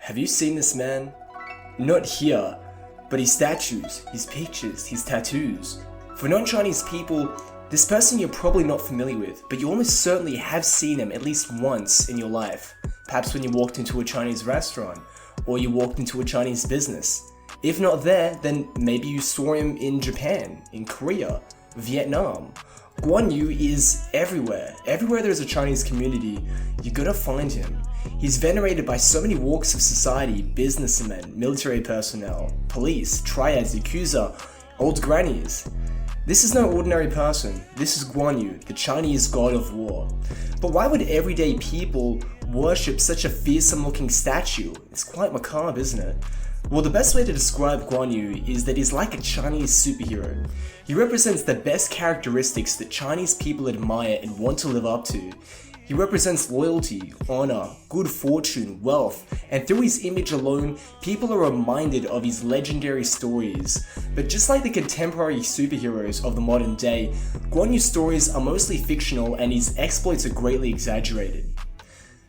Have you seen this man? Not here, but his statues, his pictures, his tattoos. For non-Chinese people, this person you're probably not familiar with, but you almost certainly have seen him at least once in your life. Perhaps when you walked into a Chinese restaurant, or you walked into a Chinese business. If not there, then maybe you saw him in Japan, in Korea, Vietnam. Guan Yu is everywhere. Everywhere there's a Chinese community, you're gonna find him. He's venerated by so many walks of society: businessmen, military personnel, police, triads, yakuza, old grannies. This is no ordinary person. This is Guan Yu, the Chinese god of war. But why would everyday people worship such a fearsome looking statue? It's quite macabre, isn't it? Well, the best way to describe Guan Yu is that he's like a Chinese superhero. He represents the best characteristics that Chinese people admire and want to live up to. He represents loyalty, honor, good fortune, wealth, and through his image alone, people are reminded of his legendary stories. But just like the contemporary superheroes of the modern day, Guan Yu's stories are mostly fictional and his exploits are greatly exaggerated.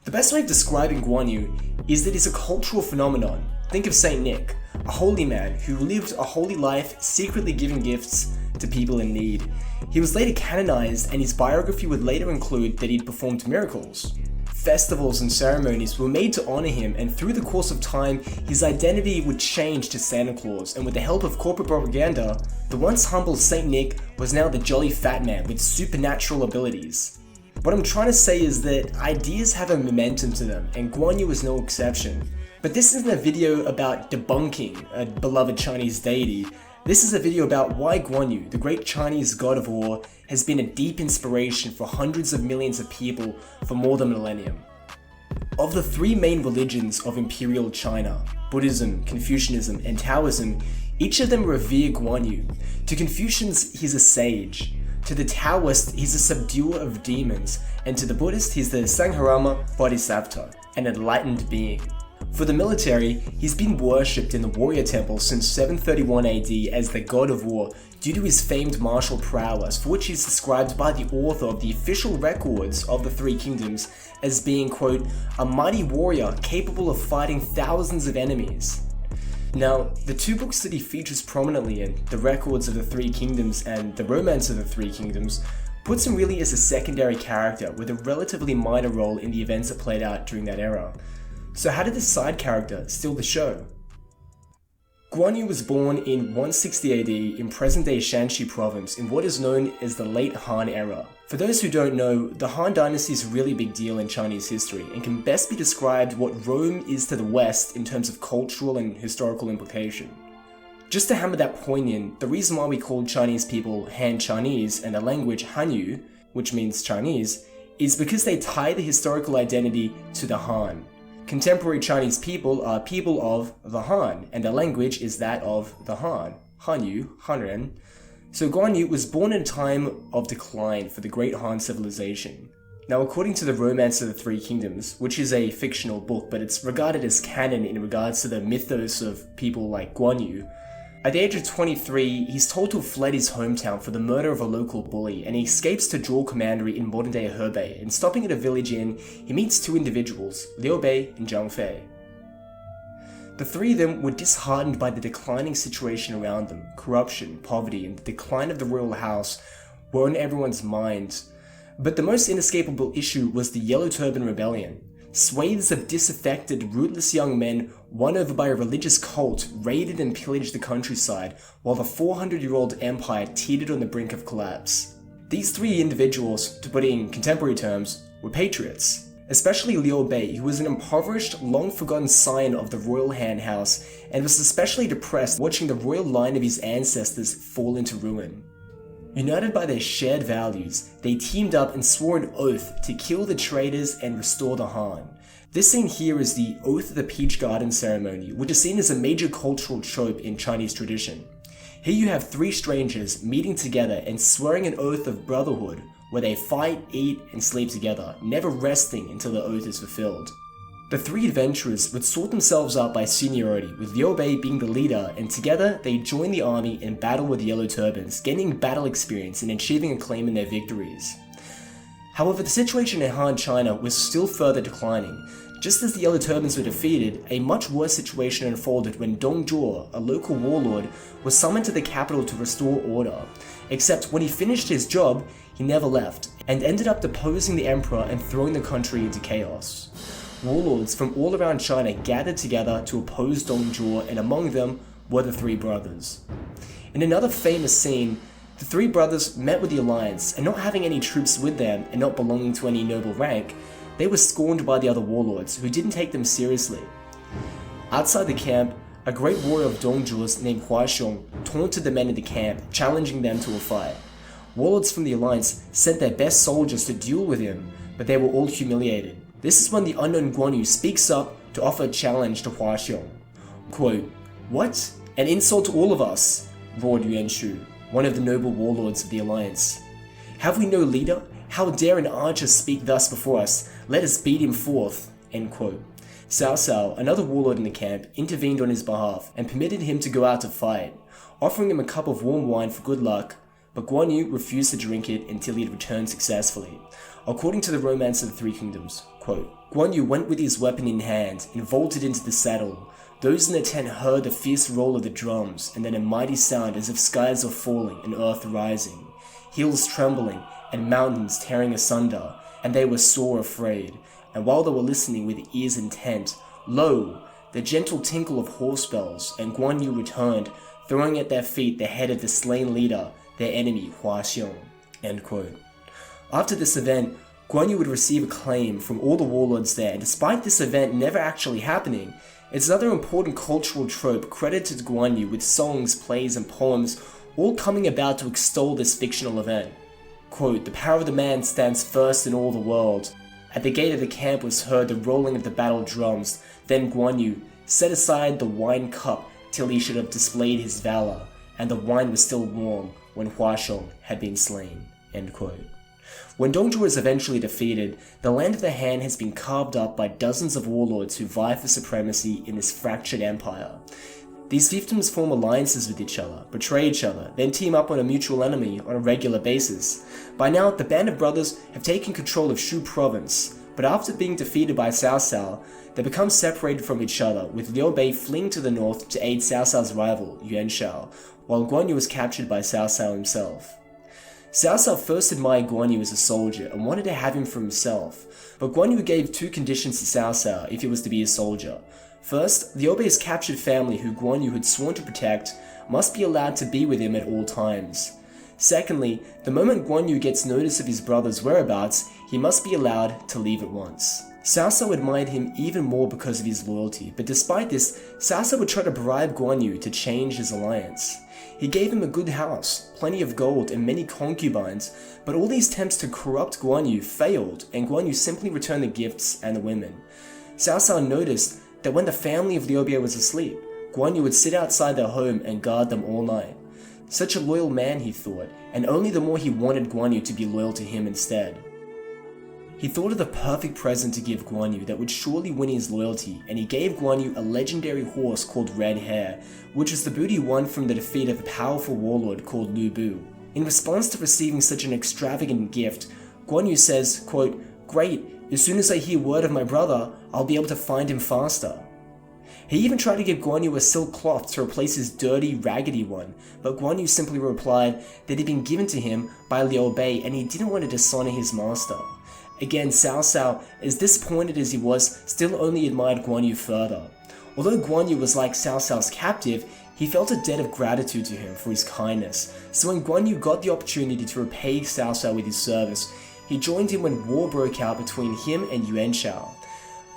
The best way of describing Guan Yu is that he's a cultural phenomenon. Think of Saint Nick, a holy man who lived a holy life secretly giving gifts to people in need. He was later canonized, and his biography would later include that he'd performed miracles. Festivals and ceremonies were made to honor him, and through the course of time, his identity would change to Santa Claus, and with the help of corporate propaganda, the once humble Saint Nick was now the jolly fat man with supernatural abilities. What I'm trying to say is that ideas have a momentum to them, and Guan Yu is no exception. But this isn't a video about debunking a beloved Chinese deity. This is a video about why Guan Yu, the great Chinese god of war, has been a deep inspiration for hundreds of millions of people for more than a millennium. Of the three main religions of Imperial China, Buddhism, Confucianism, and Taoism, each of them revere Guan Yu. To Confucians, he's a sage. To the Taoist, he's a subduer of demons. And to the Buddhist, he's the Sangharama Bodhisattva, an enlightened being. For the military, he's been worshipped in the warrior temple since 731 AD as the god of war due to his famed martial prowess, for which he's described by the author of the official records of the Three Kingdoms as being, quote, a mighty warrior capable of fighting thousands of enemies. Now, the two books that he features prominently in, The Records of the Three Kingdoms and The Romance of the Three Kingdoms, puts him really as a secondary character with a relatively minor role in the events that played out during that era. So how did this side character steal the show? Guan Yu was born in 160 AD in present-day Shanxi province in what is known as the late Han era. For those who don't know, the Han dynasty is a really big deal in Chinese history and can best be described what Rome is to the West in terms of cultural and historical implication. Just to hammer that point in, the reason why we call Chinese people Han Chinese and the language Hanyu, which means Chinese, is because they tie the historical identity to the Han. Contemporary Chinese people are people of the Han, and the language is that of the Han, Hanyu, Hanren. So Guan Yu was born in a time of decline for the great Han civilization. Now, according to the Romance of the Three Kingdoms, which is a fictional book, but it's regarded as canon in regards to the mythos of people like Guan Yu, at the age of 23, he's told to have fled his hometown for the murder of a local bully, and he escapes to Zhuo Commandery in modern-day Hebei, and stopping at a village inn, he meets two individuals, Liu Bei and Zhang Fei. The three of them were disheartened by the declining situation around them. Corruption, poverty, and the decline of the royal house were on everyone's minds. But the most inescapable issue was the Yellow Turban Rebellion. Swathes of disaffected, rootless young men, won over by a religious cult, raided and pillaged the countryside, while the 400-year-old empire teetered on the brink of collapse. These three individuals, to put it in contemporary terms, were patriots. Especially Liu Bei, who was an impoverished, long-forgotten scion of the royal Han house, and was especially depressed watching the royal line of his ancestors fall into ruin. United by their shared values, they teamed up and swore an oath to kill the traitors and restore the Han. This scene here is the Oath of the Peach Garden ceremony, which is seen as a major cultural trope in Chinese tradition. Here you have three strangers meeting together and swearing an oath of brotherhood, where they fight, eat, and sleep together, never resting until the oath is fulfilled. The three adventurers would sort themselves out by seniority, with Liu Bei being the leader, and together they join the army and battle with the Yellow Turbans, gaining battle experience and achieving acclaim in their victories. However, the situation in Han China was still further declining. Just as the Yellow Turbans were defeated, a much worse situation unfolded when Dong Zhuo, a local warlord, was summoned to the capital to restore order. Except when he finished his job, he never left, and ended up deposing the emperor and throwing the country into chaos. Warlords from all around China gathered together to oppose Dong Zhuo, and among them were the three brothers. In another famous scene, the three brothers met with the alliance, and not having any troops with them and not belonging to any noble rank, they were scorned by the other warlords, who didn't take them seriously. Outside the camp, a great warrior of Dong Zhuo's named Huaxiong taunted the men in the camp, challenging them to a fight. Warlords from the alliance sent their best soldiers to duel with him, but they were all humiliated. This is when the unknown Guan Yu speaks up to offer a challenge to Huaxiong. Quote, "What? An insult to all of us," roared Yuan Shu, one of the noble warlords of the alliance. "Have we no leader? How dare an archer speak thus before us? Let us beat him forth." End quote. Cao Cao, another warlord in the camp, intervened on his behalf and permitted him to go out to fight, offering him a cup of warm wine for good luck, but Guan Yu refused to drink it until he had returned successfully. According to the Romance of the Three Kingdoms, quote, "Guan Yu went with his weapon in hand and vaulted into the saddle. Those in the tent heard the fierce roll of the drums, and then a mighty sound as if skies were falling and earth rising, hills trembling and mountains tearing asunder, and they were sore afraid. And while they were listening with ears intent, lo, the gentle tinkle of horse bells, and Guan Yu returned, throwing at their feet the head of the slain leader, their enemy Huaxiong." End quote. After this event, Guan Yu would receive acclaim from all the warlords there, and despite this event never actually happening, it's another important cultural trope credited to Guan Yu, with songs, plays, and poems all coming about to extol this fictional event. Quote, "The power of the man stands first in all the world. At the gate of the camp was heard the rolling of the battle drums. Then Guan Yu set aside the wine cup till he should have displayed his valor, and the wine was still warm when Huaxiong had been slain." End quote. When Dong Zhuo is eventually defeated, the land of the Han has been carved up by dozens of warlords who vie for supremacy in this fractured empire. These fiefdoms form alliances with each other, betray each other, then team up on a mutual enemy on a regular basis. By now, the band of brothers have taken control of Shu province, but after being defeated by Cao Cao, they become separated from each other, with Liu Bei fleeing to the north to aid Cao Cao's rival, Yuan Shao, while Guan Yu was captured by Cao Cao himself. Cao Cao first admired Guan Yu as a soldier and wanted to have him for himself, but Guan Yu gave two conditions to Cao Cao if he was to be a soldier. First, Liu Bei's captured family, who Guan Yu had sworn to protect, must be allowed to be with him at all times. Secondly, the moment Guan Yu gets notice of his brother's whereabouts, he must be allowed to leave at once. Cao Cao admired him even more because of his loyalty, but despite this, Cao Cao would try to bribe Guan Yu to change his alliance. He gave him a good house, plenty of gold, and many concubines, but all these attempts to corrupt Guan Yu failed, and Guan Yu simply returned the gifts and the women. Cao Cao noticed that when the family of Liu Bei was asleep, Guan Yu would sit outside their home and guard them all night. Such a loyal man, he thought, and only the more he wanted Guan Yu to be loyal to him instead. He thought of the perfect present to give Guan Yu that would surely win his loyalty, and he gave Guan Yu a legendary horse called Red Hair, which was the booty won from the defeat of a powerful warlord called Lu Bu. In response to receiving such an extravagant gift, Guan Yu says, quote, "Great, as soon as I hear word of my brother, I'll be able to find him faster." He even tried to give Guan Yu a silk cloth to replace his dirty, raggedy one, but Guan Yu simply replied that it had been given to him by Liu Bei and he didn't want to dishonor his master. Again, Cao Cao, as disappointed as he was, still only admired Guan Yu further. Although Guan Yu was like Cao Cao's captive, he felt a debt of gratitude to him for his kindness, so when Guan Yu got the opportunity to repay Cao Cao with his service, he joined him when war broke out between him and Yuan Shao.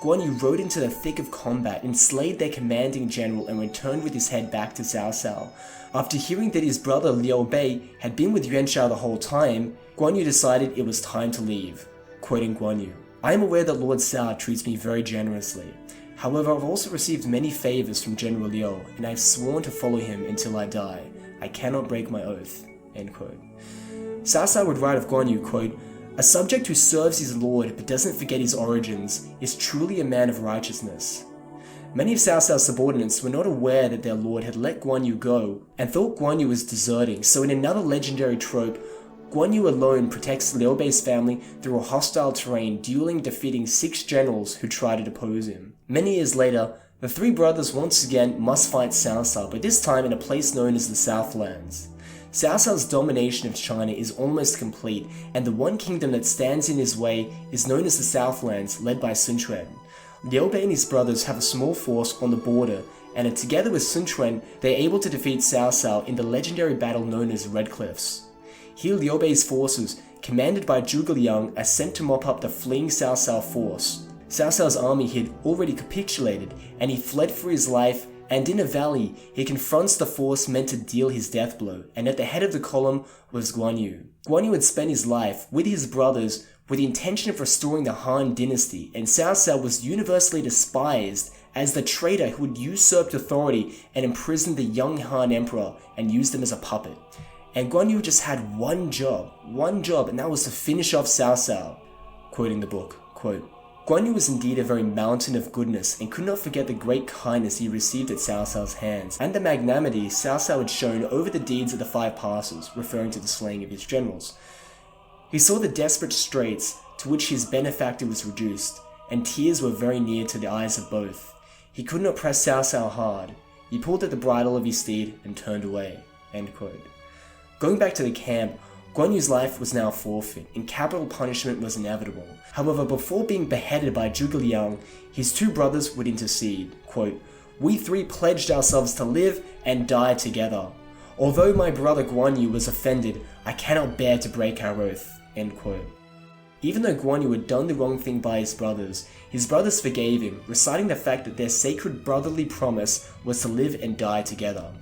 Guan Yu rode into the thick of combat and slayed their commanding general and returned with his head back to Cao Cao. After hearing that his brother Liu Bei had been with Yuan Shao the whole time, Guan Yu decided it was time to leave. Quoting Guan Yu, "I am aware that Lord Cao treats me very generously. However, I've also received many favors from General Liu, and I've sworn to follow him until I die. I cannot break my oath." End quote. Cao Cao would write of Guan Yu, quote, "A subject who serves his lord but doesn't forget his origins is truly a man of righteousness." Many of Cao Cao's subordinates were not aware that their lord had let Guan Yu go and thought Guan Yu was deserting, so in another legendary trope, Guan Yu alone protects Liu Bei's family through a hostile terrain, dueling defeating 6 generals who try to depose him. Many years later, the 3 brothers once again must fight Cao Cao, but this time in a place known as the Southlands. Cao Cao's domination of China is almost complete, and the one kingdom that stands in his way is known as the Southlands, led by Sun Quan. Liu Bei and his brothers have a small force on the border, and together with Sun Quan, they are able to defeat Cao Cao in the legendary battle known as Red Cliffs. Here Liu Bei's forces, commanded by Zhuge Liang, are sent to mop up the fleeing Cao Cao force. Cao Cao's army had already capitulated, and he fled for his life, and in a valley, he confronts the force meant to deal his death blow, and at the head of the column was Guan Yu. Guan Yu had spent his life with his brothers with the intention of restoring the Han dynasty, and Cao Cao was universally despised as the traitor who had usurped authority and imprisoned the young Han emperor and used him as a puppet. And Guan Yu just had one job, and that was to finish off Cao Cao. Quoting the book, quote, Guan Yu was indeed a very mountain of goodness, and could not forget the great kindness he received at Cao Cao's hands, and the magnanimity Cao Cao had shown over the deeds of the 5 passes, referring to the slaying of his generals. He saw the desperate straits to which his benefactor was reduced, and tears were very near to the eyes of both. He could not press Cao Cao hard. He pulled at the bridle of his steed and turned away. End quote. Going back to the camp, Guan Yu's life was now forfeit, and capital punishment was inevitable. However, before being beheaded by Zhuge Liang, his 2 brothers would intercede. Quote, "We 3 pledged ourselves to live and die together. Although my brother Guan Yu was offended, I cannot bear to break our oath." End quote. Even though Guan Yu had done the wrong thing by his brothers forgave him, reciting the fact that their sacred brotherly promise was to live and die together.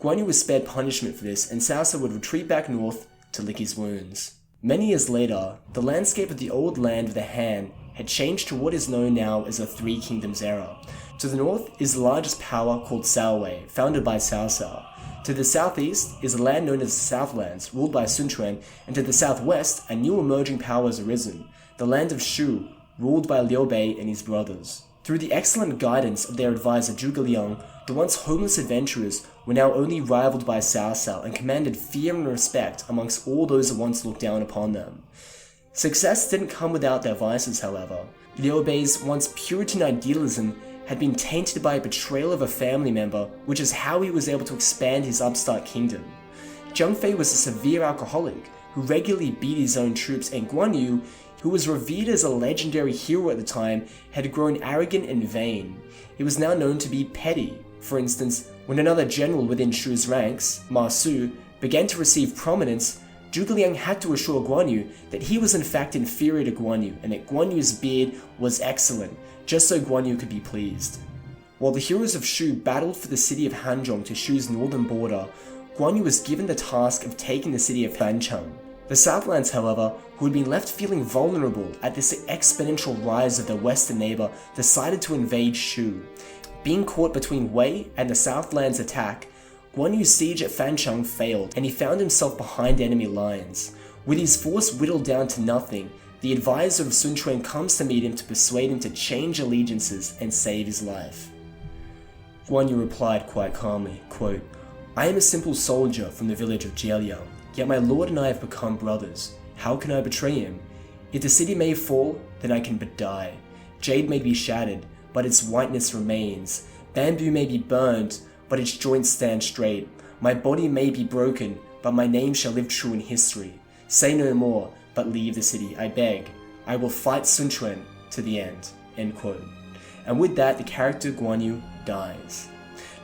Guan Yu was spared punishment for this, and Cao Cao would retreat back north to lick his wounds. Many years later, the landscape of the old land of the Han had changed to what is known now as the 3 Kingdoms era. To the north is the largest power called Caowei, founded by Cao Cao. To the southeast is a land known as the Southlands, ruled by Sun Quan, and to the southwest a new emerging power has arisen, the land of Shu, ruled by Liu Bei and his brothers. Through the excellent guidance of their advisor Zhuge Liang, the once homeless adventurers were now only rivaled by Cao Cao and commanded fear and respect amongst all those that once looked down upon them. Success didn't come without their vices, however. Liu Bei's once Puritan idealism had been tainted by a betrayal of a family member, which is how he was able to expand his upstart kingdom. Zhang Fei was a severe alcoholic who regularly beat his own troops, and Guan Yu, who was revered as a legendary hero at the time, had grown arrogant and vain. He was now known to be petty. For instance, when another general within Shu's ranks, Ma Su, began to receive prominence, Zhuge Liang had to assure Guan Yu that he was in fact inferior to Guan Yu, and that Guan Yu's beard was excellent, just so Guan Yu could be pleased. While the heroes of Shu battled for the city of Hanzhong to Shu's northern border, Guan Yu was given the task of taking the city of Fancheng. The Southlands, however, who had been left feeling vulnerable at this exponential rise of their western neighbor, decided to invade Shu. Being caught between Wei and the Southlands' attack, Guan Yu's siege at Fancheng failed, and he found himself behind enemy lines. With his force whittled down to nothing, the advisor of Sun Quan comes to meet him to persuade him to change allegiances and save his life. Guan Yu replied quite calmly, quote, "I am a simple soldier from the village of Jieliang, yet my lord and I have become brothers. How can I betray him? If the city may fall, then I can but die. Jade may be shattered, but its whiteness remains. Bamboo may be burned, but its joints stand straight. My body may be broken, but my name shall live true in history. Say no more, but leave the city, I beg. I will fight Sun Quan to the end." End quote. And with that, the character Guan Yu dies.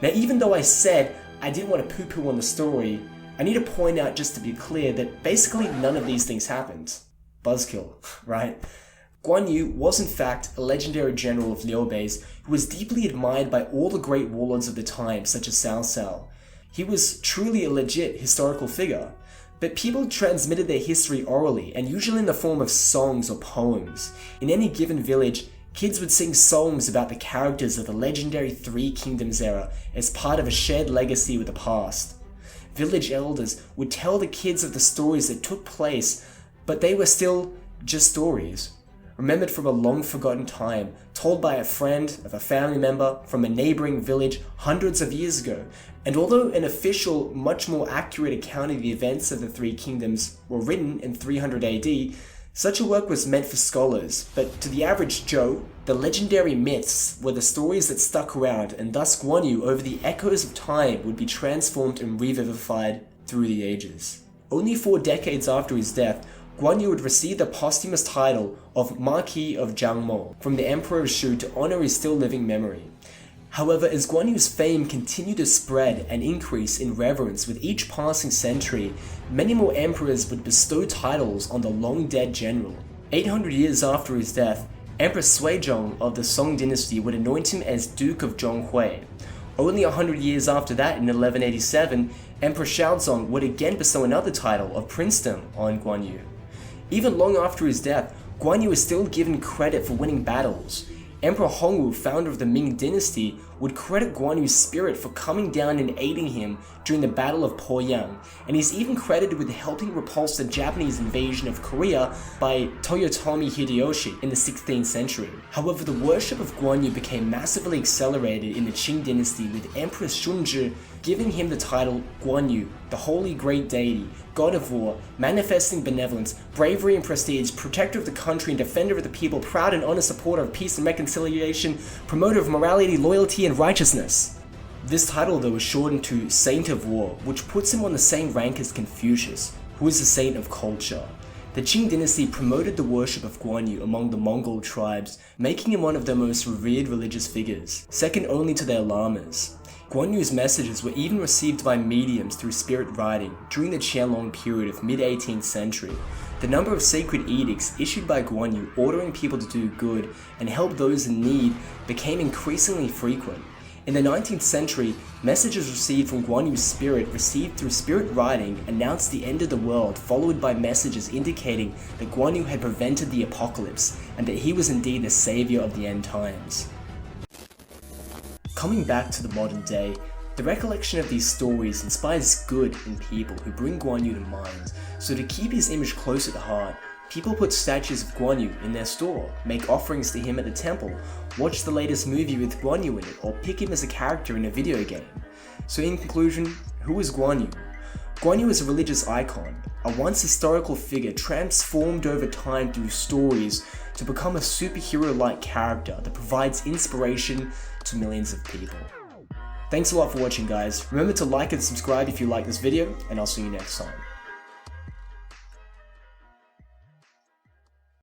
Now, even though I said I didn't want to poo-poo on the story, I need to point out, just to be clear, that basically none of these things happened. Buzzkill, right? Guan Yu was in fact a legendary general of Liu Bei's who was deeply admired by all the great warlords of the time, such as Cao Cao. He was truly a legit historical figure, but people transmitted their history orally, and usually in the form of songs or poems. In any given village, kids would sing songs about the characters of the legendary 3 Kingdoms era as part of a shared legacy with the past. Village elders would tell the kids of the stories that took place, but they were still just stories. remembered from a long forgotten time, told by a friend of a family member from a neighboring village hundreds of years ago. And although an official, much more accurate account of the events of the Three Kingdoms were written in 300 AD, such a work was meant for scholars, but to the average Joe, the legendary myths were the stories that stuck around, and thus Guan Yu, over the echoes of time, would be transformed and revivified through the ages. Only 4 decades after his death, Guan Yu would receive the posthumous title of Marquis of Jiangmo from the Emperor of Shu to honor his still living memory. However, as Guan Yu's fame continued to spread and increase in reverence with each passing century, many more emperors would bestow titles on the long-dead general. 800 years after his death, Emperor Suizhong of the Song dynasty would anoint him as Duke of Zhonghui. Only 100 years after that, in 1187, Emperor Shaozong would again bestow another title of princedom on Guan Yu. Even long after his death, Guan Yu is still given credit for winning battles. Emperor Hongwu, founder of the Ming dynasty, would credit Guan Yu's spirit for coming down and aiding him during the Battle of Poyang, and he's even credited with helping repulse the Japanese invasion of Korea by Toyotomi Hideyoshi in the 16th century. However, the worship of Guan Yu became massively accelerated in the Qing dynasty, with Empress Shunzhi giving him the title Guan Yu, the holy great deity, god of war, manifesting benevolence, bravery and prestige, protector of the country and defender of the people, proud and honest supporter of peace and reconciliation, promoter of morality, loyalty and righteousness. This title though is shortened to Saint of War, which puts him on the same rank as Confucius, who is the saint of culture. The Qing dynasty promoted the worship of Guan Yu among the Mongol tribes, making him one of their most revered religious figures, second only to their lamas. Guan Yu's messages were even received by mediums through spirit writing during the Qianlong period of mid-18th century. The number of sacred edicts issued by Guan Yu ordering people to do good and help those in need became increasingly frequent. In the 19th century, messages received from Guan Yu's spirit received through spirit writing announced the end of the world, followed by messages indicating that Guan Yu had prevented the apocalypse and that he was indeed the savior of the end times. Coming back to the modern day, the recollection of these stories inspires good in people who bring Guan Yu to mind, so to keep his image close at heart, people put statues of Guan Yu in their store, make offerings to him at the temple, watch the latest movie with Guan Yu in it, or pick him as a character in a video game. So in conclusion, who is Guan Yu? Guan Yu is a religious icon, a once historical figure transformed over time through stories to become a superhero-like character that provides inspiration to millions of people. Thanks a lot for watching, guys. Remember to like and subscribe if you like this video, and I'll see you next time.